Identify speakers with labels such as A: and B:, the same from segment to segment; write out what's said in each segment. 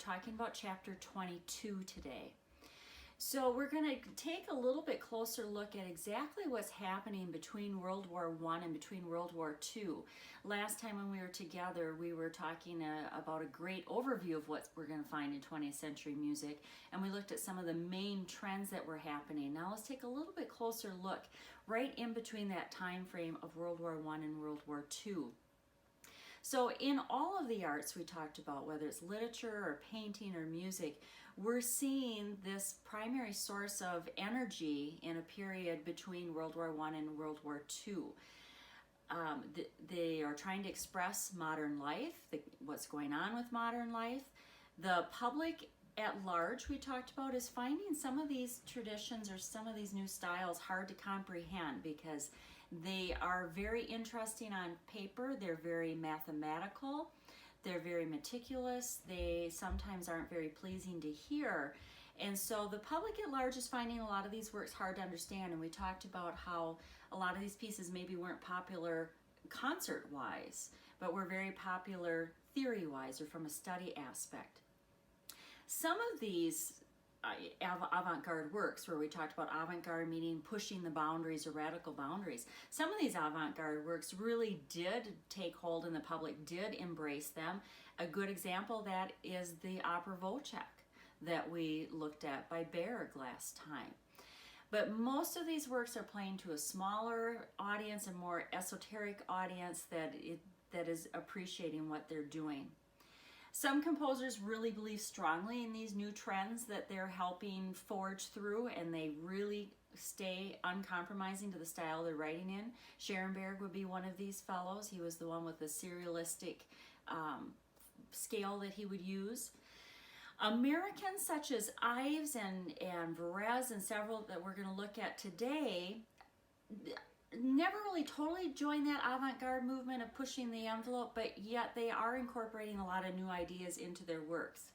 A: talking about chapter 22 today. So we're going to take a little bit closer look at exactly what's happening between World War I and between World War II. Last time when we were together, we were talking about a great overview of what we're going to find in 20th century music, and we looked at some of the main trends that were happening. Now let's take a little bit closer look right in between that time frame of World War I and World War II. So in all of the arts we talked about, whether it's literature or painting or music, we're seeing this primary source of energy in a period between World War I and World War II. They are trying to express modern life, what's going on with modern life. The public at large, we talked about, is finding some of these traditions or some of these new styles hard to comprehend because they are very interesting on paper, they're very mathematical, they're very meticulous, they sometimes aren't very pleasing to hear. And so the public at large is finding a lot of these works hard to understand, and we talked about how a lot of these pieces maybe weren't popular concert-wise, but were very popular theory-wise or from a study aspect. Some of these avant-garde works, where we talked about avant-garde meaning pushing the boundaries or radical boundaries, some of these avant-garde works really did take hold and the public did embrace them. A good example of that is the opera Wojciech that we looked at by Berg last time. But most of these works are playing to a smaller audience, a more esoteric audience that is appreciating what they're doing. Some composers really believe strongly in these new trends that they're helping forge through, and they really stay uncompromising to the style they're writing in. Schoenberg would be one of these fellows. He was the one with the serialistic scale that he would use. Americans such as Ives and Varese and several that we're going to look at today never really totally joined that avant-garde movement of pushing the envelope, but yet they are incorporating a lot of new ideas into their works.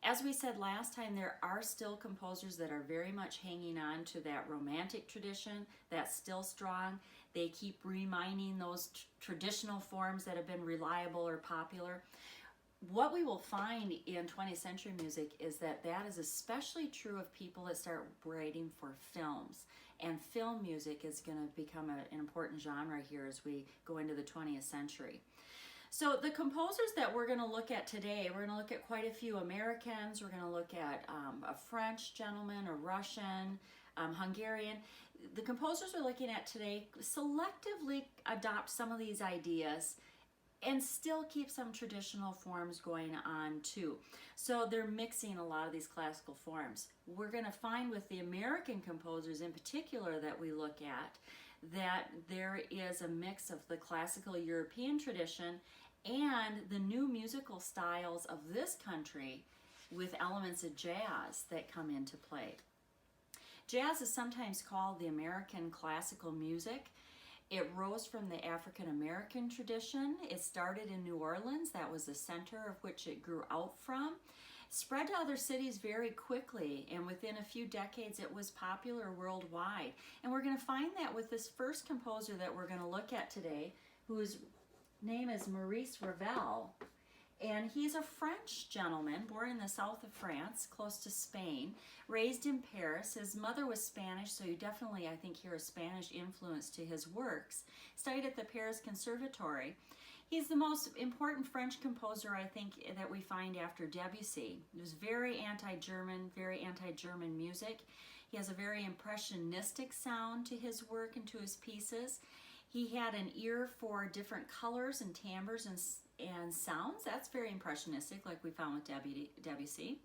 A: As we said last time, there are still composers that are very much hanging on to that romantic tradition that's still strong. They keep reminding those traditional forms that have been reliable or popular. What we will find in 20th century music is that is especially true of people that start writing for films. And film music is going to become an important genre here as we go into the 20th century. So the composers that we're going to look at today, we're going to look at quite a few Americans, we're going to look at a French gentleman, a Russian, Hungarian. The composers we're looking at today selectively adopt some of these ideas and still keep some traditional forms going on too. So they're mixing a lot of these classical forms. We're going to find with the American composers in particular that we look at that there is a mix of the classical European tradition and the new musical styles of this country with elements of jazz that come into play. Jazz is sometimes called the American classical music. It rose from the African American tradition. It started in New Orleans. That was the center of which it grew out from. Spread to other cities very quickly, and within a few decades it was popular worldwide. And we're going to find that with this first composer that we're going to look at today, whose name is Maurice Ravel. And he's a French gentleman born in the south of France, close to Spain, raised in Paris. His mother was Spanish, so you definitely, I think, hear a Spanish influence to his works. Studied at the Paris Conservatory. He's the most important French composer, I think, that we find after Debussy. He was very anti-German music. He has a very impressionistic sound to his work and to his pieces. He had an ear for different colors and timbres and sounds. That's very impressionistic, like we found with Debussy.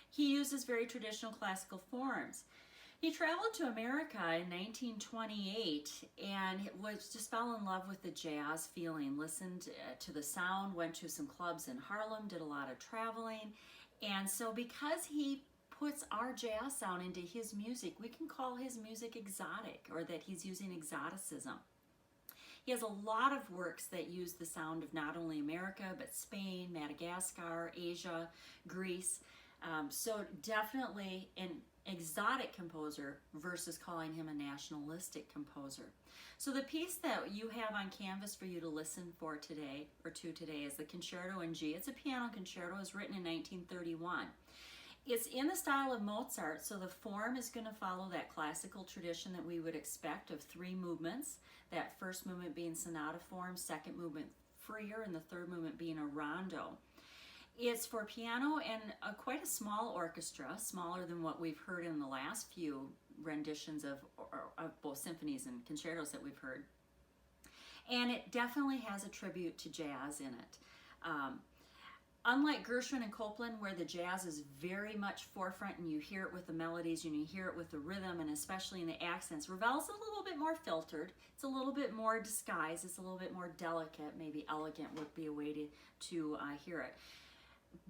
A: He uses very traditional classical forms. He traveled to America in 1928 and just fell in love with the jazz feeling, listened to the sound, went to some clubs in Harlem, did a lot of traveling. And so because he puts our jazz sound into his music, we can call his music exotic, or that he's using exoticism. He has a lot of works that use the sound of not only America, but Spain, Madagascar, Asia, Greece. So definitely exotic composer versus calling him a nationalistic composer. So the piece that you have on canvas for you to listen for today, or to today, is the Concerto in G. It's a piano concerto. It was written in 1931. It's in the style of Mozart, so the form is going to follow that classical tradition that we would expect of 3 movements. That first movement being sonata form, second movement freer, and the third movement being a rondo. It's for piano and quite a small orchestra, smaller than what we've heard in the last few renditions of both symphonies and concertos that we've heard. And it definitely has a tribute to jazz in it. Unlike Gershwin and Copland, where the jazz is very much forefront and you hear it with the melodies and you hear it with the rhythm and especially in the accents, Ravel's a little bit more filtered. It's a little bit more disguised. It's a little bit more delicate. Maybe elegant would be a way to hear it.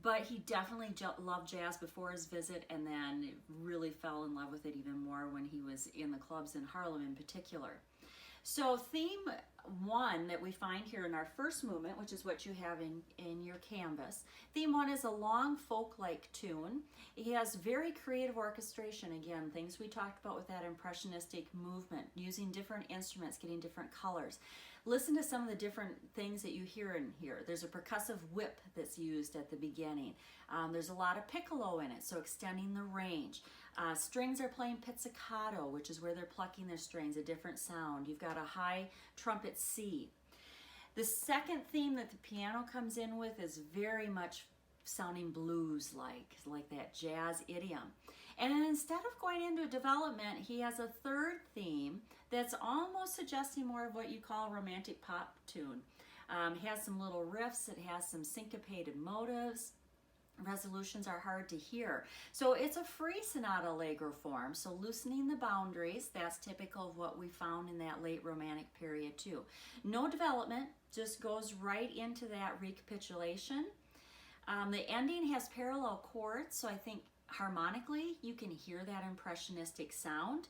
A: But he definitely loved jazz before his visit and then really fell in love with it even more when he was in the clubs in Harlem in particular. So theme 1 that we find here in our first movement, which is what you have in your canvas, theme 1 is a long folk-like tune. He has very creative orchestration, again, things we talked about with that impressionistic movement, using different instruments, getting different colors. Listen to some of the different things that you hear in here. There's a percussive whip that's used at the beginning. There's a lot of piccolo in it, so extending the range. Strings are playing pizzicato, which is where they're plucking their strings, a different sound. You've got a high trumpet C. The second theme that the piano comes in with is very much sounding blues-like that jazz idiom. And then instead of going into development, he has a third theme that's almost suggesting more of what you call a romantic pop tune. It has some little riffs, it has some syncopated motives. Resolutions are hard to hear. So it's a free sonata allegro form, so loosening the boundaries, that's typical of what we found in that late Romantic period too. No development, just goes right into that recapitulation. The ending has parallel chords, so I think harmonically you can hear that impressionistic sound.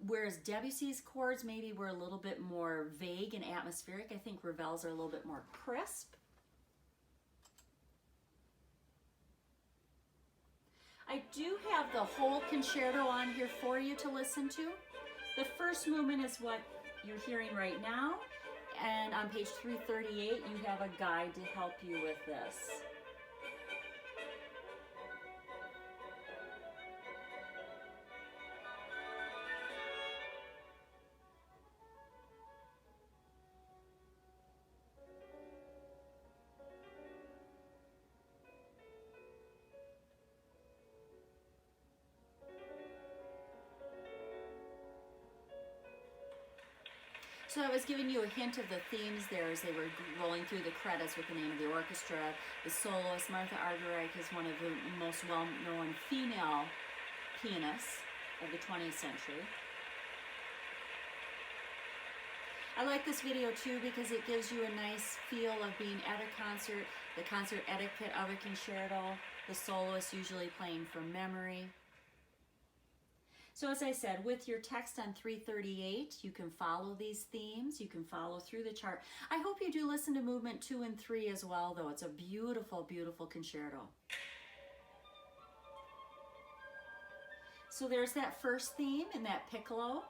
A: Whereas Debussy's chords maybe were a little bit more vague and atmospheric, I think Ravel's are a little bit more crisp. I do have the whole concerto on here for you to listen to. The first movement is what you're hearing right now, and on page 338 you have a guide to help you with this. So I was giving you a hint of the themes there as they were rolling through the credits with the name of the orchestra. The soloist, Martha Argerich, is one of the most well-known female pianists of the 20th century. I like this video too because it gives you a nice feel of being at a concert, the concert etiquette of a concerto, the soloist usually playing from memory. So as I said, with your text on 338, you can follow these themes, you can follow through the chart. I hope you do listen to movement 2 and 3 as well, though. It's a beautiful, beautiful concerto. So there's that first theme in that piccolo.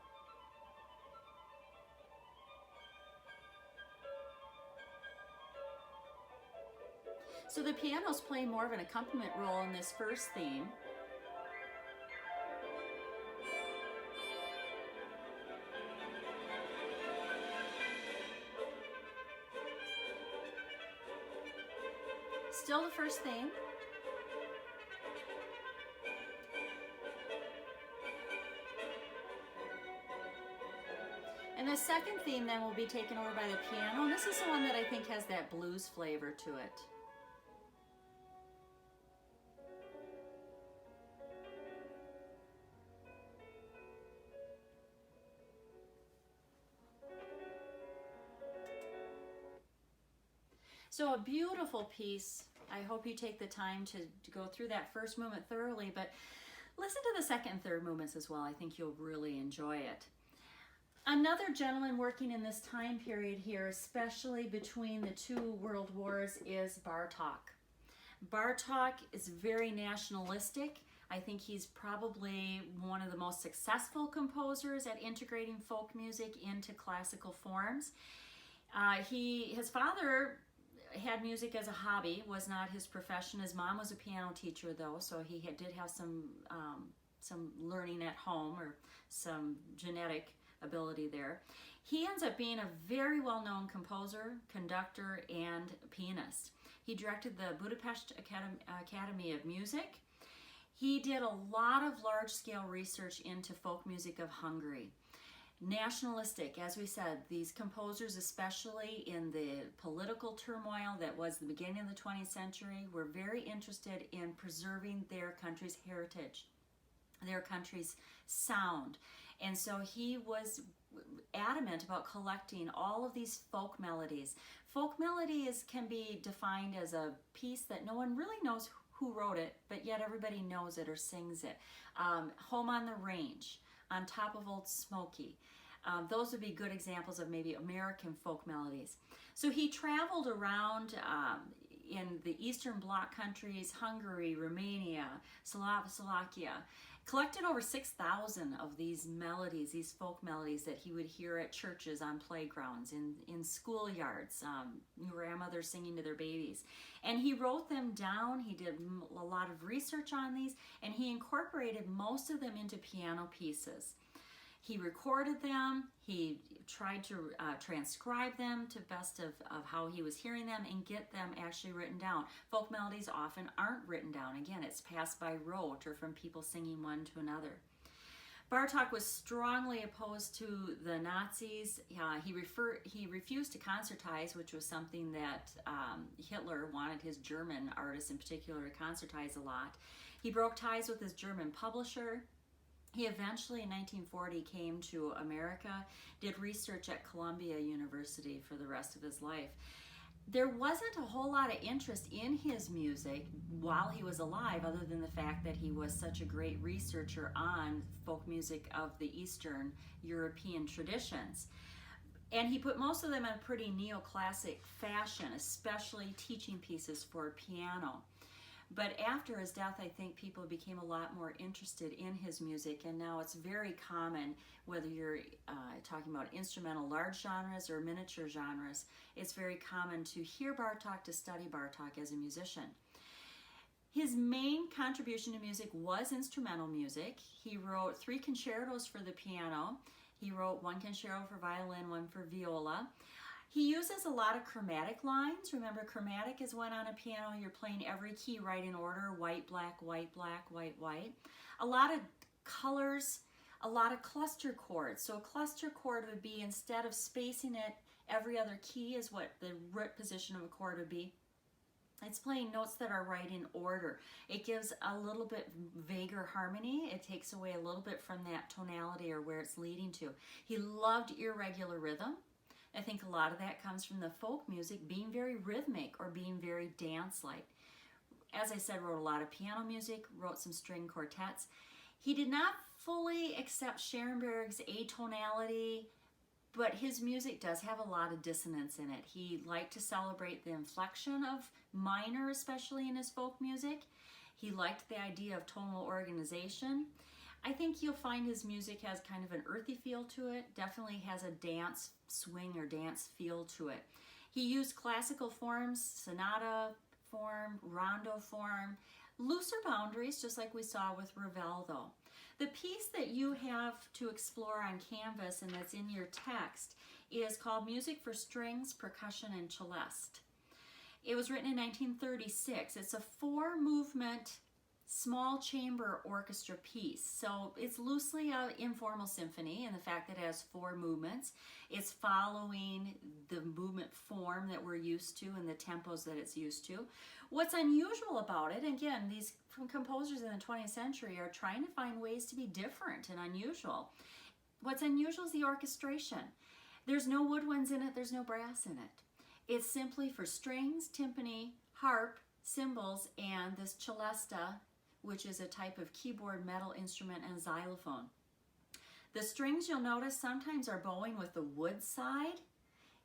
A: So the piano's playing more of an accompaniment role in this first theme. Still the first theme. And the second theme then will be taken over by the piano. And this is the one that I think has that blues flavor to it. So a beautiful piece. I hope you take the time to go through that first movement thoroughly, but listen to the second and third movements as well. I think you'll really enjoy it. Another gentleman working in this time period here, especially between the two world wars, is Bartók. Bartók is very nationalistic. I think he's probably one of the most successful composers at integrating folk music into classical forms. His father had music as a hobby, was not his profession. His mom was a piano teacher, though, so he did have some learning at home, or some genetic ability there. He ends up being a very well-known composer, conductor, and pianist. He directed the Budapest Academy of Music. He did a lot of large-scale research into folk music of Hungary. Nationalistic, as we said, these composers, especially in the political turmoil that was the beginning of the 20th century, were very interested in preserving their country's heritage, their country's sound. And so he was adamant about collecting all of these folk melodies. Folk melodies can be defined as a piece that no one really knows who wrote it, but yet everybody knows it or sings it. Home on the Range, On Top of Old Smoky. Those would be good examples of maybe American folk melodies. So he traveled around in the Eastern Bloc countries, Hungary, Romania, Slovakia, collected over 6,000 of these melodies, these folk melodies that he would hear at churches, on playgrounds, in schoolyards, grandmothers singing to their babies. And he wrote them down. He did a lot of research on these, and he incorporated most of them into piano pieces. He recorded them, he tried to transcribe them to best of how he was hearing them and get them actually written down. Folk melodies often aren't written down. Again, it's passed by rote or from people singing one to another. Bartók was strongly opposed to the Nazis. He refused to concertize, which was something that Hitler wanted his German artists in particular to concertize a lot. He broke ties with his German publisher. He eventually, in 1940, came to America, did research at Columbia University for the rest of his life. There wasn't a whole lot of interest in his music while he was alive, other than the fact that he was such a great researcher on folk music of the Eastern European traditions. And he put most of them in a pretty neoclassic fashion, especially teaching pieces for piano. But after his death, I think people became a lot more interested in his music, and now it's very common, whether you're talking about instrumental large genres or miniature genres, it's very common to hear Bartók, to study Bartók as a musician. His main contribution to music was instrumental music. He wrote 3 concertos for the piano. He wrote 1 concerto for violin, 1 for viola. He uses a lot of chromatic lines. Remember, chromatic is when on a piano you're playing every key right in order, white, black, white, black, white, white. A lot of colors, a lot of cluster chords. So a cluster chord would be, instead of spacing it every other key is what the root position of a chord would be, it's playing notes that are right in order. It gives a little bit vaguer harmony. It takes away a little bit from that tonality or where it's leading to. He loved irregular rhythm. I think a lot of that comes from the folk music being very rhythmic or being very dance-like. As I said, wrote a lot of piano music, wrote some string quartets. He did not fully accept Schoenberg's atonality, but his music does have a lot of dissonance in it. He liked to celebrate the inflection of minor, especially in his folk music. He liked the idea of tonal organization. I think you'll find his music has kind of an earthy feel to it, definitely has a dance swing or dance feel to it. He used classical forms, sonata form, rondo form, looser boundaries, just like we saw with Ravel though. The piece that you have to explore on canvas and that's in your text is called Music for Strings, Percussion, and Celeste. It was written in 1936. It's a 4-movement small chamber orchestra piece. So it's loosely an informal symphony in the fact that it has 4 movements. It's following the movement form that we're used to and the tempos that it's used to. What's unusual about it, again, these composers in the 20th century are trying to find ways to be different and unusual. What's unusual is the orchestration. There's no woodwinds in it, there's no brass in it. It's simply for strings, timpani, harp, cymbals, and this celesta, which is a type of keyboard metal instrument, and xylophone. The strings, you'll notice, sometimes are bowing with the wood side,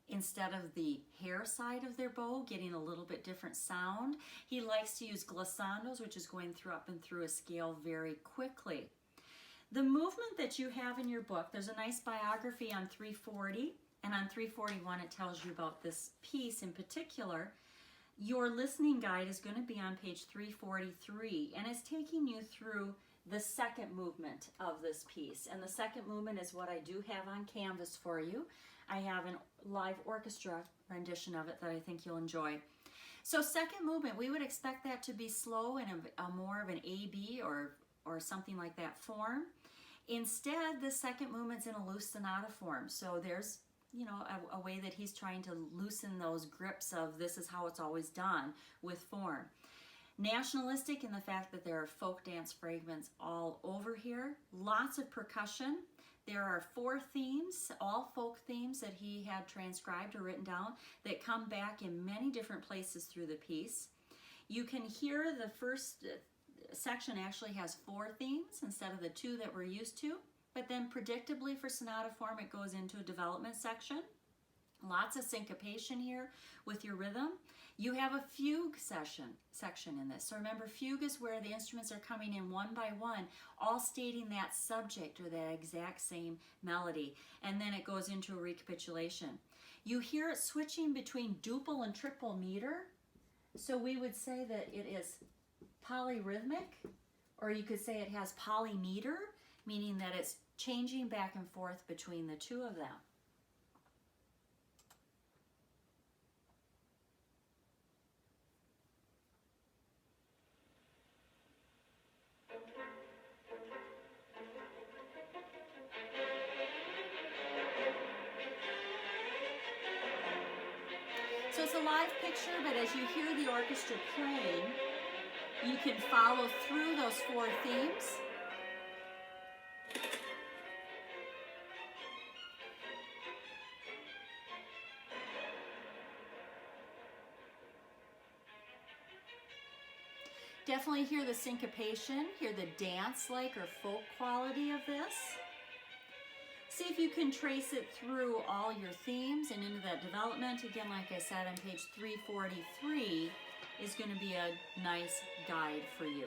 A: instead of the hair side of their bow, getting a little bit different sound. He likes to use glissandos, which is going through up and through a scale very quickly. The movement that you have in your book, there's a nice biography on 340, and on 341 it tells you about this piece in particular. Your listening guide is going to be on page 343, and it's taking you through the second movement of this piece. And the second movement is what I do have on canvas for you. I have a live orchestra rendition of it that I think you'll enjoy. So second movement, we would expect that to be slow and a more of an A-B or something like that form. Instead, the second movement's in a loose sonata form. So there's, you know, a way that he's trying to loosen those grips of this is how it's always done with form. Nationalistic in the fact that there are folk dance fragments all over here. Lots of percussion. There are 4 themes, all folk themes that he had transcribed or written down that come back in many different places through the piece. You can hear the first section actually has 4 themes instead of the 2 that we're used to, but then predictably for sonata form it goes into a development section. Lots of syncopation here with your rhythm. You have a fugue section in this. So remember, fugue is where the instruments are coming in one by one, all stating that subject or that exact same melody, and then it goes into a recapitulation. You hear it switching between duple and triple meter. So we would say that it is polyrhythmic, or you could say it has polymeter, meaning that it's changing back and forth between the 2 of them. So it's a live picture, but as you hear the orchestra playing, you can follow through those 4 themes. Definitely hear the syncopation, hear the dance-like or folk quality of this. See if you can trace it through all your themes and into that development. Again, like I said, on page 343 is going to be a nice guide for you.